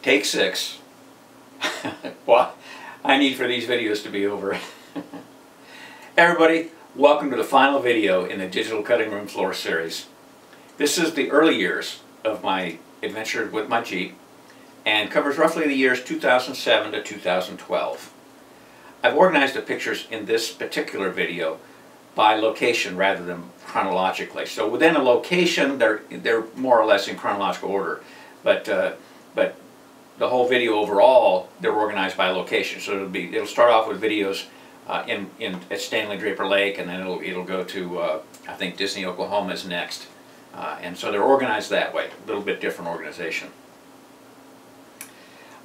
Take 6. Well, I need for these videos to be over. Everybody, welcome to the final video in the Digital Cutting Room Floor series. This is the early years of my adventure with my Jeep and covers roughly the years 2007 to 2012. I've organized the pictures in this particular video by location rather than chronologically. So within a location, they're more or less in chronological order, but the whole video overall, they're organized by location. So it'll start off with videos at Stanley Draper Lake, and then it'll go to I think Disney Oklahoma is next, and so they're organized that way. A little bit different organization.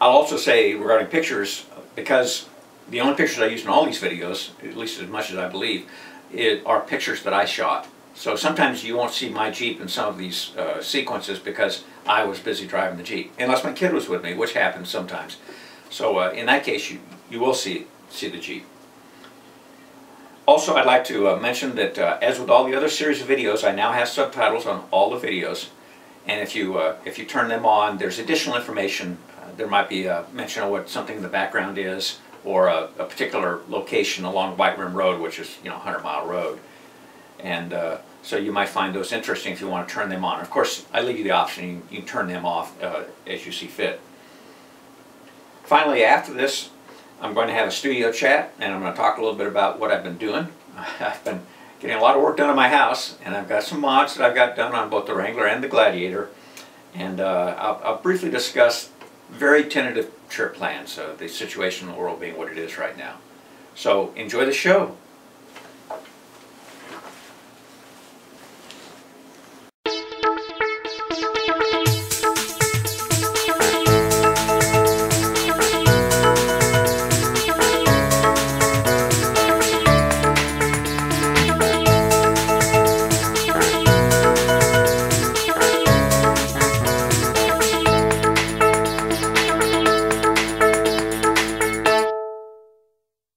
I'll also say regarding pictures, because the only pictures I use in all these videos, at least as much as I believe, are pictures that I shot. So sometimes you won't see my Jeep in some of these sequences because I was busy driving the Jeep, unless my kid was with me, which happens sometimes. So in that case, you will see the Jeep. Also, I'd like to mention that as with all the other series of videos, I now have subtitles on all the videos, and if you turn them on, there's additional information. There might be a mention of what something in the background is, or a particular location along White Rim Road, which is 100-mile road, and so you might find those interesting if you want to turn them on. Of course, I leave you the option. You can turn them off as you see fit. Finally, after this, I'm going to have a studio chat, and I'm going to talk a little bit about what I've been doing. I've been getting a lot of work done in my house, and I've got some mods that I've got done on both the Wrangler and the Gladiator, and I'll briefly discuss very tentative trip plans, the situation in the world being what it is right now. So enjoy the show.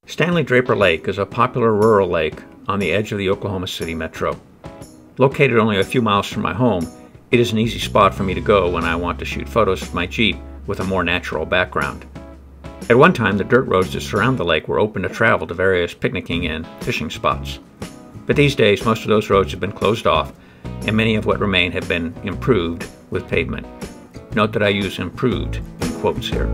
Stanley Draper Lake is a popular rural lake on the edge of the Oklahoma City metro. Located only a few miles from my home, it is an easy spot for me to go when I want to shoot photos of my Jeep with a more natural background. At one time, the dirt roads that surround the lake were open to travel to various picnicking and fishing spots. But these days, most of those roads have been closed off, and many of what remain have been improved with pavement. Note that I use improved in quotes here.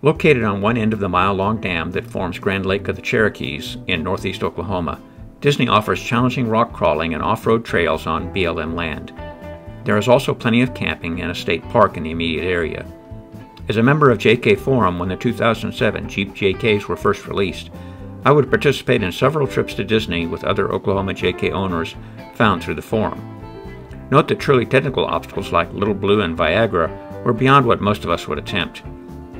Located on one end of the mile-long dam that forms Grand Lake of the Cherokees in northeast Oklahoma, Disney offers challenging rock crawling and off-road trails on BLM land. There is also plenty of camping and a state park in the immediate area. As a member of JK Forum when the 2007 Jeep JKs were first released, I would participate in several trips to Disney with other Oklahoma JK owners found through the forum. Note that truly technical obstacles like Little Blue and Viagra were beyond what most of us would attempt,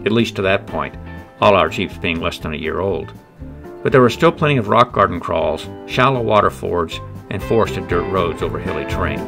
at least to that point, all our Jeeps being less than a year old. But there were still plenty of rock garden crawls, shallow water fords, and forested dirt roads over hilly terrain.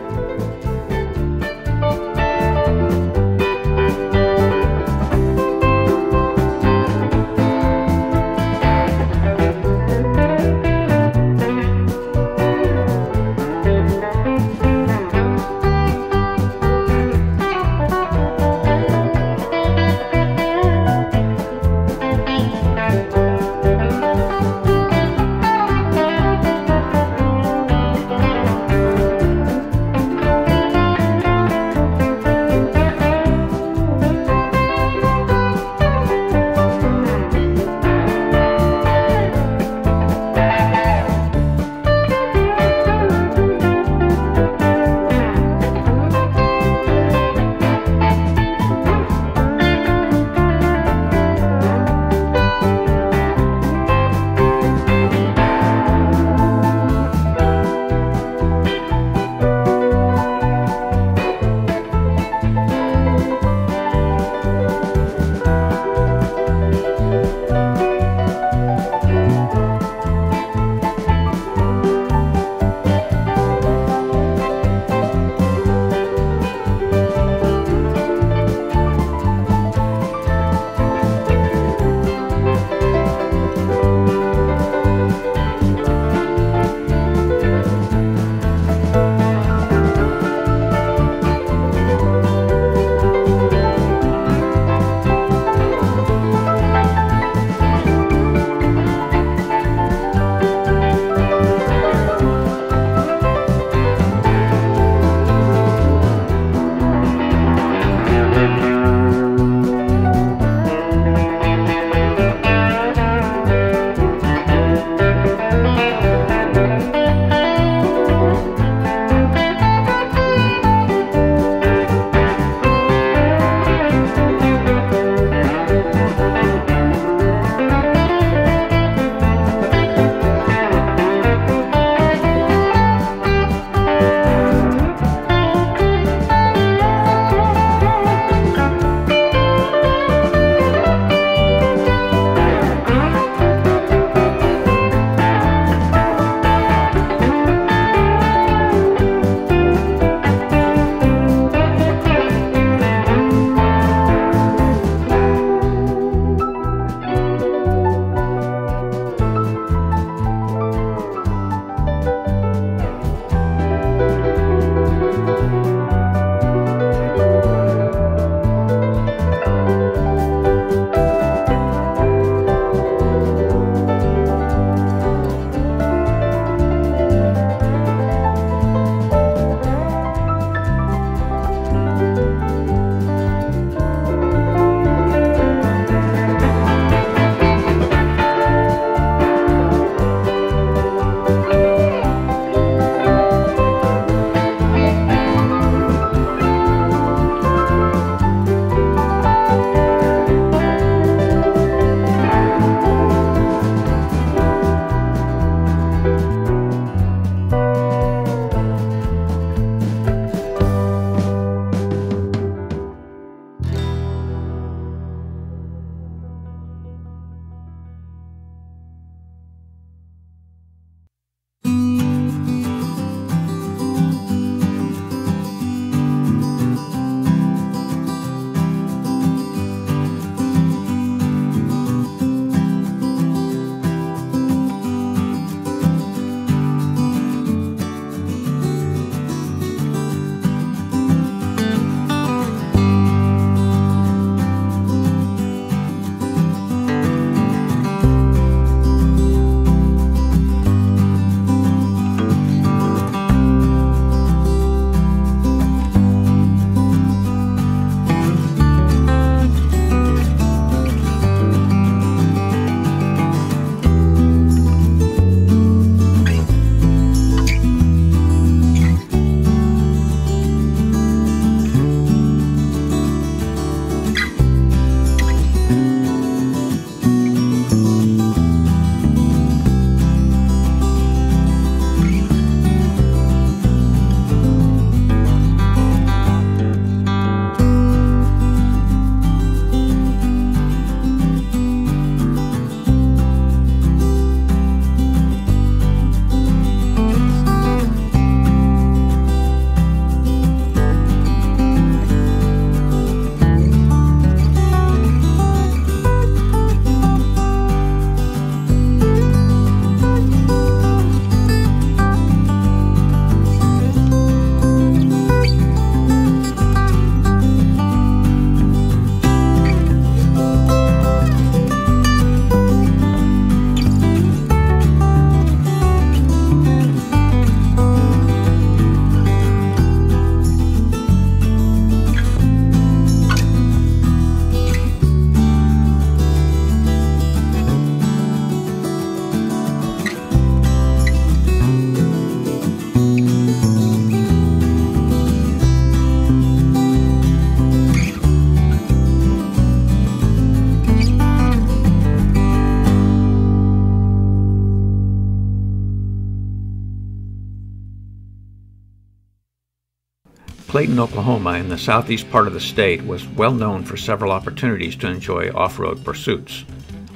Clayton, Oklahoma, in the southeast part of the state, was well known for several opportunities to enjoy off-road pursuits.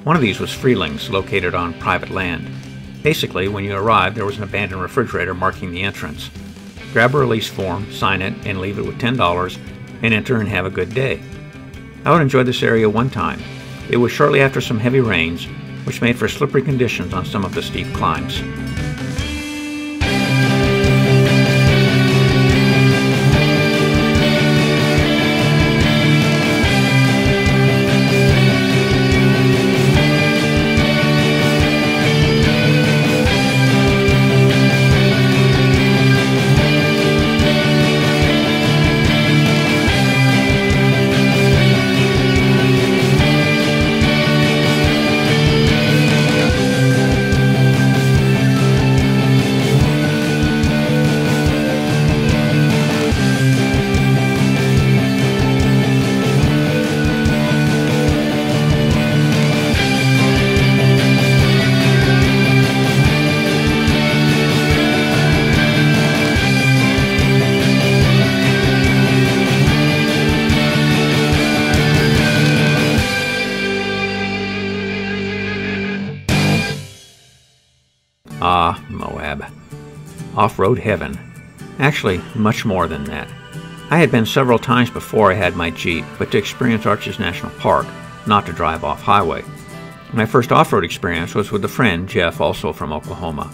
One of these was Freelings, located on private land. Basically, when you arrived, there was an abandoned refrigerator marking the entrance. Grab a release form, sign it, and leave it with $10, and enter and have a good day. I would enjoy this area one time. It was shortly after some heavy rains, which made for slippery conditions on some of the steep climbs. Ah, Moab. Off-road heaven. Actually, much more than that. I had been several times before I had my Jeep, but to experience Arches National Park, not to drive off-highway. My first off-road experience was with a friend, Jeff, also from Oklahoma.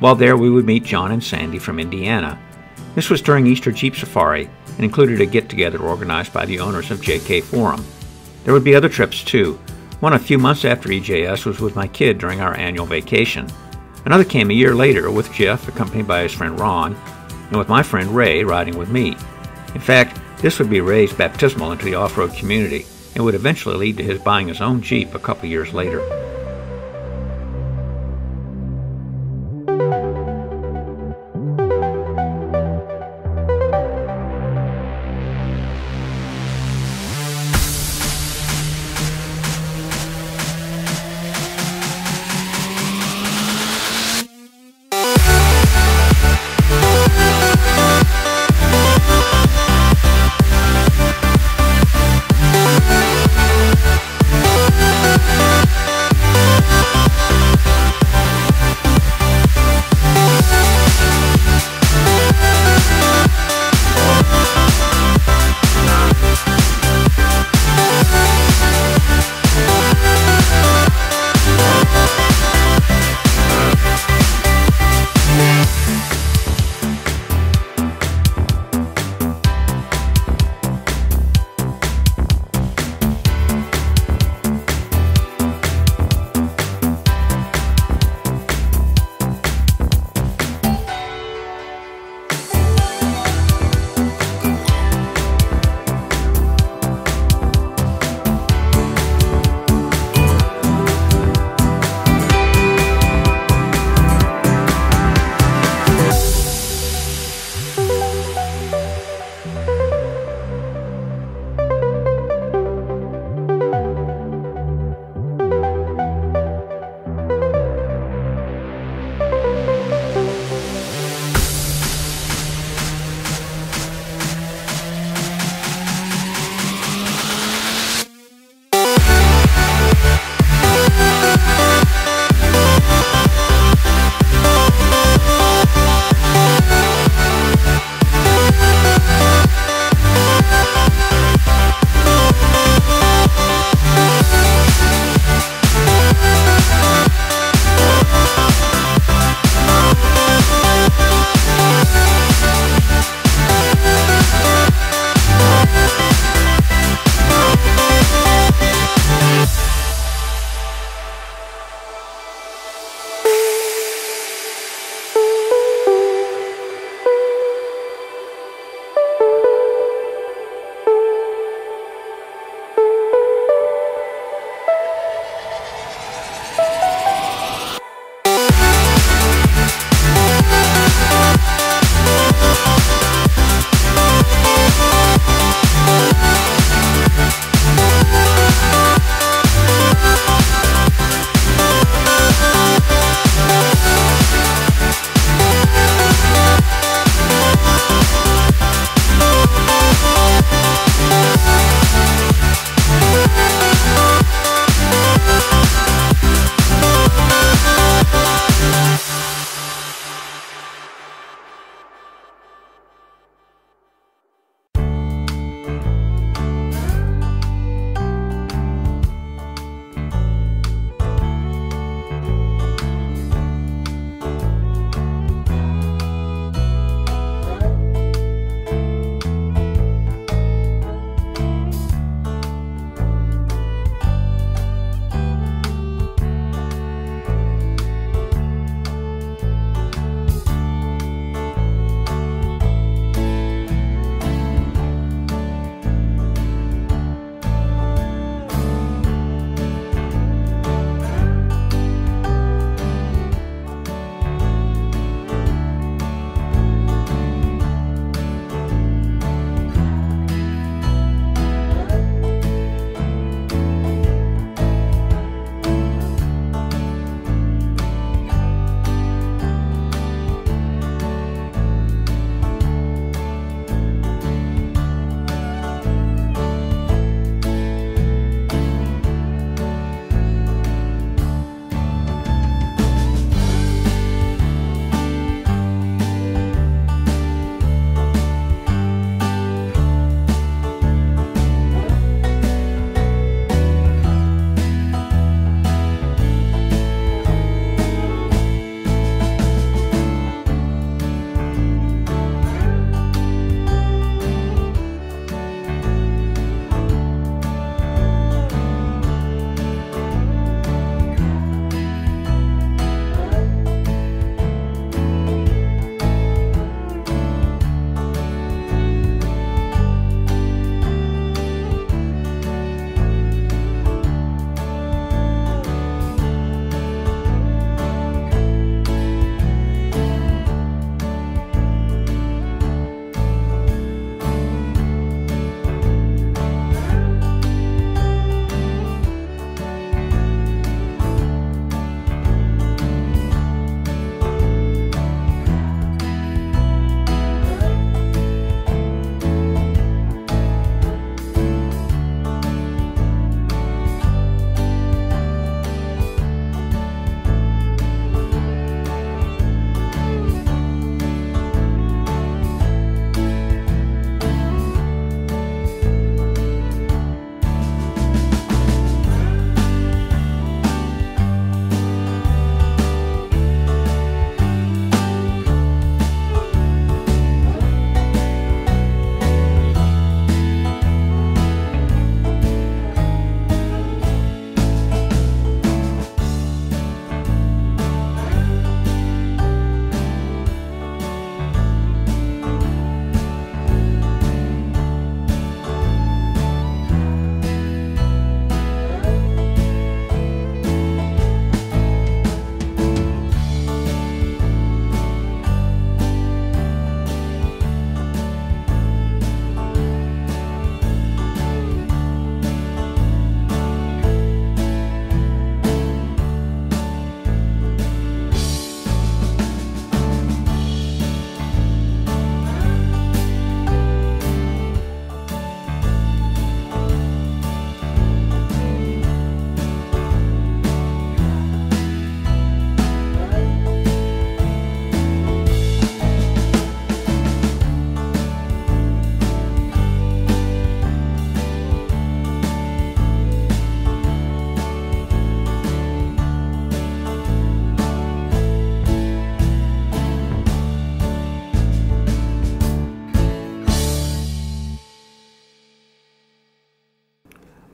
While there, we would meet John and Sandy from Indiana. This was during Easter Jeep Safari and included a get-together organized by the owners of JK Forum. There would be other trips too. One a few months after EJS was with my kid during our annual vacation. Another came a year later with Jeff, accompanied by his friend Ron, and with my friend Ray riding with me. In fact, this would be Ray's baptismal into the off-road community and would eventually lead to his buying his own Jeep a couple years later.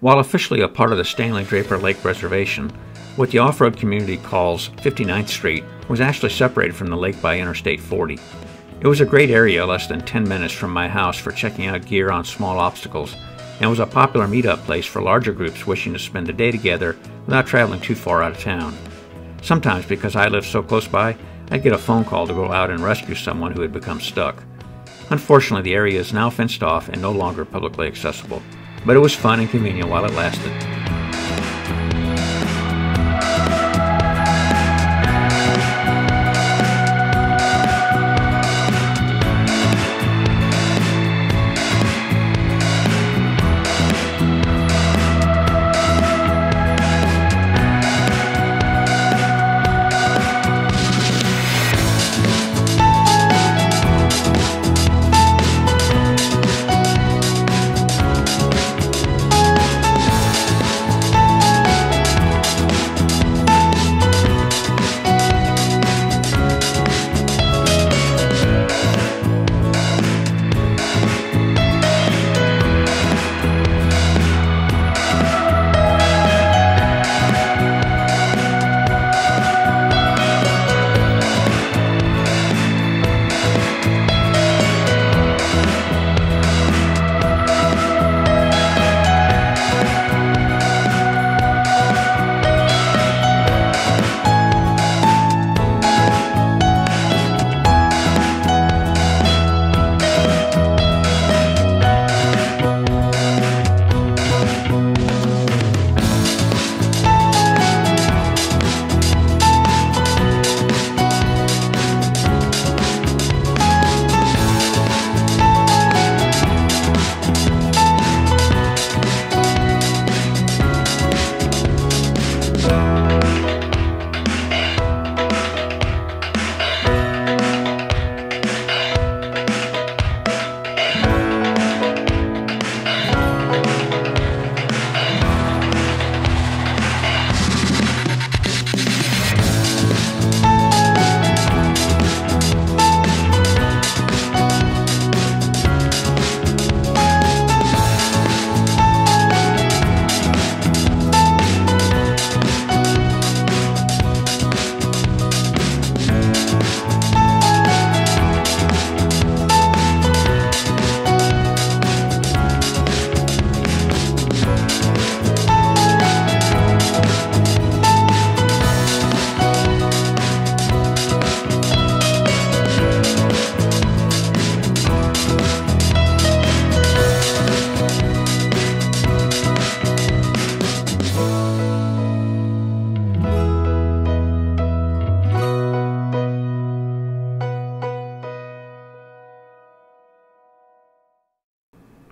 While officially a part of the Stanley Draper Lake Reservation, what the off-road community calls 59th Street was actually separated from the lake by Interstate 40. It was a great area less than 10 minutes from my house for checking out gear on small obstacles, and was a popular meetup place for larger groups wishing to spend the day together without traveling too far out of town. Sometimes, because I lived so close by, I'd get a phone call to go out and rescue someone who had become stuck. Unfortunately, the area is now fenced off and no longer publicly accessible, but it was fun and convenient while it lasted.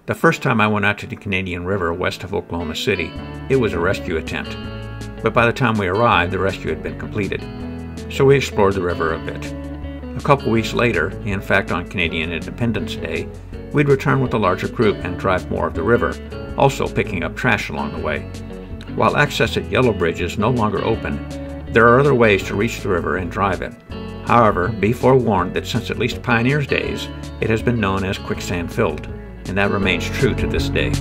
The first time I went out to the Canadian River west of Oklahoma City, it was a rescue attempt. But by the time we arrived, the rescue had been completed. So we explored the river a bit. A couple weeks later, in fact on Canadian Independence Day, we'd return with a larger group and drive more of the river, also picking up trash along the way. While access at Yellow Bridge is no longer open, there are other ways to reach the river and drive it. However, be forewarned that since at least Pioneer's days, it has been known as quicksand filled, and that remains true to this day.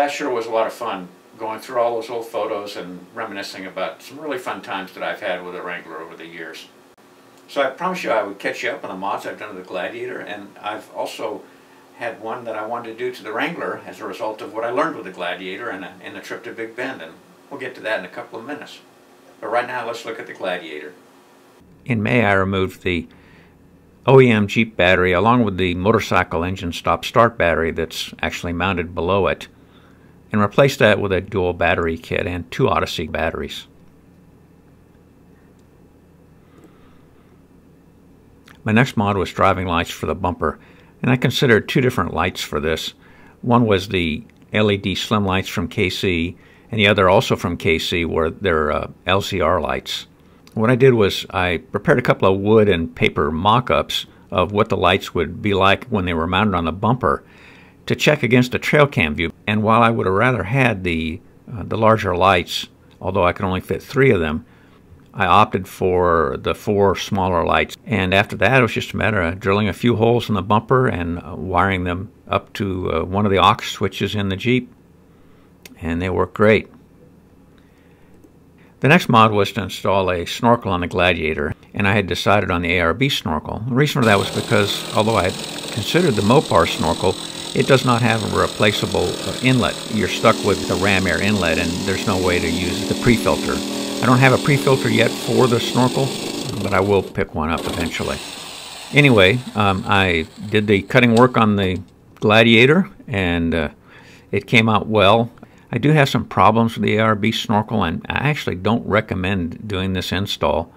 that sure was a lot of fun, going through all those old photos and reminiscing about some really fun times that I've had with the Wrangler over the years. So I promised you I would catch you up on the mods I've done to the Gladiator, and I've also had one that I wanted to do to the Wrangler as a result of what I learned with the Gladiator in the trip to Big Bend, and we'll get to that in a couple of minutes. But right now, let's look at the Gladiator. In May, I removed the OEM Jeep battery along with the motorcycle engine stop-start battery that's actually mounted below it, and replaced that with a dual battery kit and 2 Odyssey batteries. My next mod was driving lights for the bumper, and I considered 2 different lights for this. One was the LED slim lights from KC, and the other also from KC were their LCR lights. What I did was I prepared a couple of wood and paper mock-ups of what the lights would be like when they were mounted on the bumper to check against the trail cam view. And while I would have rather had the larger lights, although I could only fit 3 of them, I opted for the 4 smaller lights. And after that, it was just a matter of drilling a few holes in the bumper and wiring them up to one of the aux switches in the Jeep. And they work great. The next mod was to install a snorkel on the Gladiator, and I had decided on the ARB snorkel. The reason for that was because, although I had considered the Mopar snorkel, it does not have a replaceable inlet. You're stuck with the ram air inlet, and there's no way to use the pre-filter. I don't have a pre-filter yet for the snorkel, but I will pick one up eventually. Anyway, I did the cutting work on the Gladiator, and it came out well. I do have some problems with the ARB snorkel, and I actually don't recommend doing this install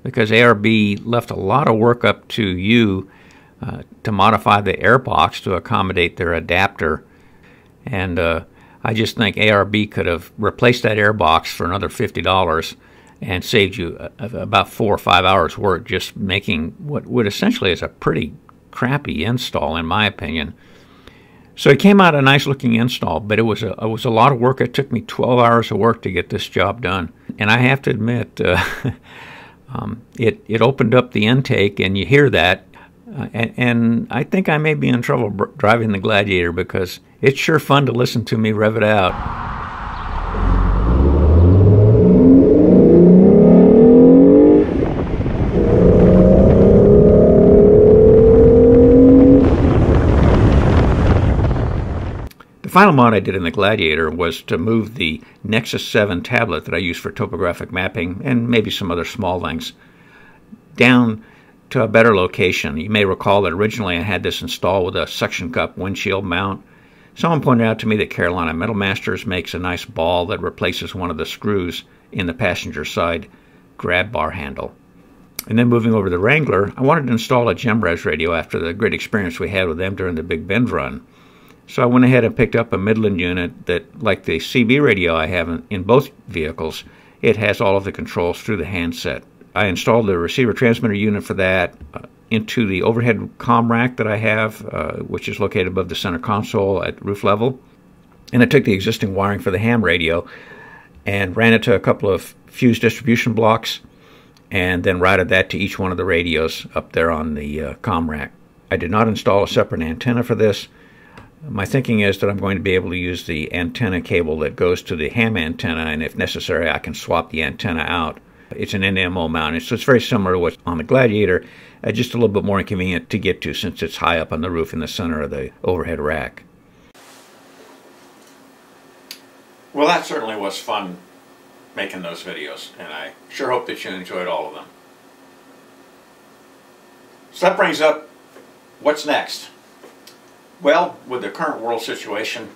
because ARB left a lot of work up to you to modify the airbox to accommodate their adapter. And I just think ARB could have replaced that airbox for another $50 and saved you about 4 or 5 hours work just making what essentially is a pretty crappy install, in my opinion. So it came out a nice looking install, but it was a lot of work. It took me 12 hours of work to get this job done. And I have to admit, it opened up the intake, and you hear that. And I think I may be in trouble driving the Gladiator because it's sure fun to listen to me rev it out. The final mod I did in the Gladiator was to move the Nexus 7 tablet that I use for topographic mapping and maybe some other small things down to a better location. You may recall that originally I had this installed with a suction cup windshield mount. Someone pointed out to me that Carolina Metal Masters makes a nice ball that replaces one of the screws in the passenger side grab bar handle. And then moving over to the Wrangler, I wanted to install a GemRes radio after the great experience we had with them during the Big Bend run. So I went ahead and picked up a Midland unit that, like the CB radio I have in both vehicles, it has all of the controls through the handset. I installed the receiver transmitter unit for that into the overhead comm rack that I have, which is located above the center console at roof level. And I took the existing wiring for the ham radio and ran it to a couple of fuse distribution blocks and then routed that to each one of the radios up there on the comm rack. I did not install a separate antenna for this. My thinking is that I'm going to be able to use the antenna cable that goes to the ham antenna, and if necessary I can swap the antenna out. It's an NMO mount, so it's very similar to what's on the Gladiator, just a little bit more inconvenient to get to since it's high up on the roof in the center of the overhead rack. Well, that certainly was fun making those videos, and I sure hope that you enjoyed all of them. So that brings up what's next. Well, with the current world situation,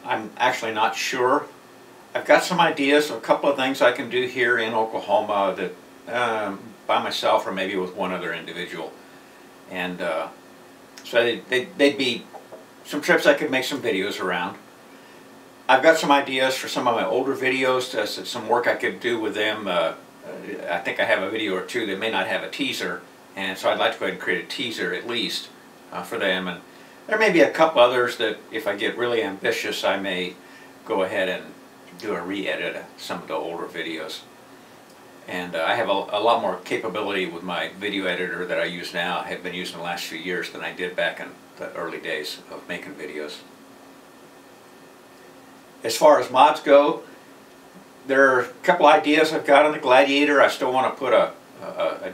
I'm actually not sure. I've got some ideas of a couple of things I can do here in Oklahoma that by myself or maybe with one other individual. And so they'd be some trips I could make some videos around. I've got some ideas for some of my older videos, some work I could do with them. I think I have a video or two that may not have a teaser, and so I'd like to go ahead and create a teaser at least for them. And there may be a couple others that if I get really ambitious I may go ahead and do a re-edit of some of the older videos. And I have a lot more capability with my video editor that I use now, I have been using the last few years, than I did back in the early days of making videos. as far as mods go, there are a couple ideas I've got on the Gladiator. I still want to put a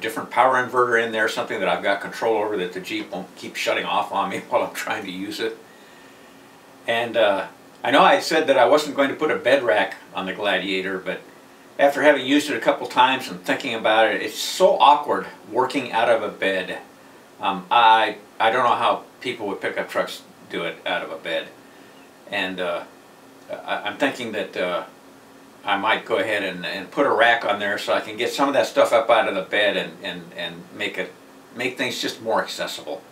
different power inverter in there, something that I've got control over, that the Jeep won't keep shutting off on me while I'm trying to use it. And I know I said that I wasn't going to put a bed rack on the Gladiator, but after having used it a couple times and thinking about it, it's so awkward working out of a bed. I don't know how people with pickup trucks do it out of a bed. And I'm thinking that I might go ahead and put a rack on there so I can get some of that stuff up out of the bed and make things just more accessible.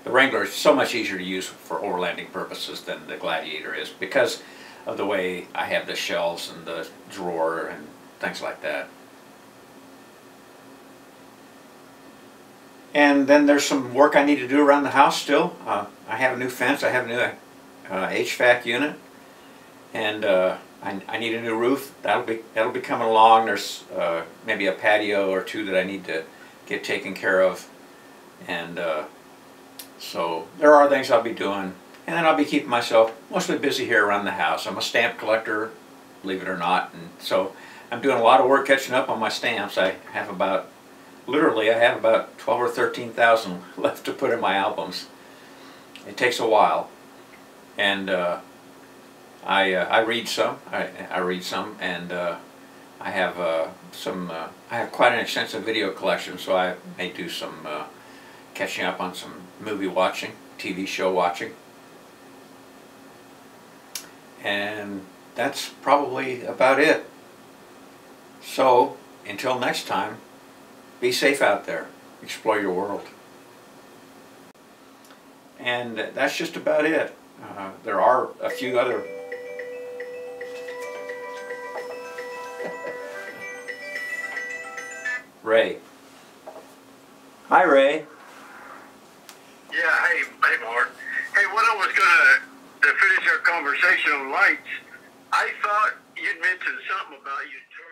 The Wrangler is so much easier to use for overlanding purposes than the Gladiator is, because of the way I have the shelves and the drawer and things like that. And then there's some work I need to do around the house still. I have a new fence, I have a new HVAC unit, and I need a new roof. That'll be coming along. There's maybe a patio or two that I need to get taken care of, and so there are things I'll be doing. And then I'll be keeping myself mostly busy here around the house. I'm a stamp collector, believe it or not, and so I'm doing a lot of work catching up on my stamps. I have about, literally, I have about 12 or 13,000 left to put in my albums. It takes a while, and I read some. I read some, and I have I have quite an extensive video collection, so I may do some catching up on some movie watching, TV show watching. And that's probably about it. So, until next time, be safe out there. Explore your world. And that's just about it. There are a few other... Ray. Hi, Ray. Yeah, hey Mark. Hey, what I was to finish our conversation on lights, I thought you'd mentioned something about you turn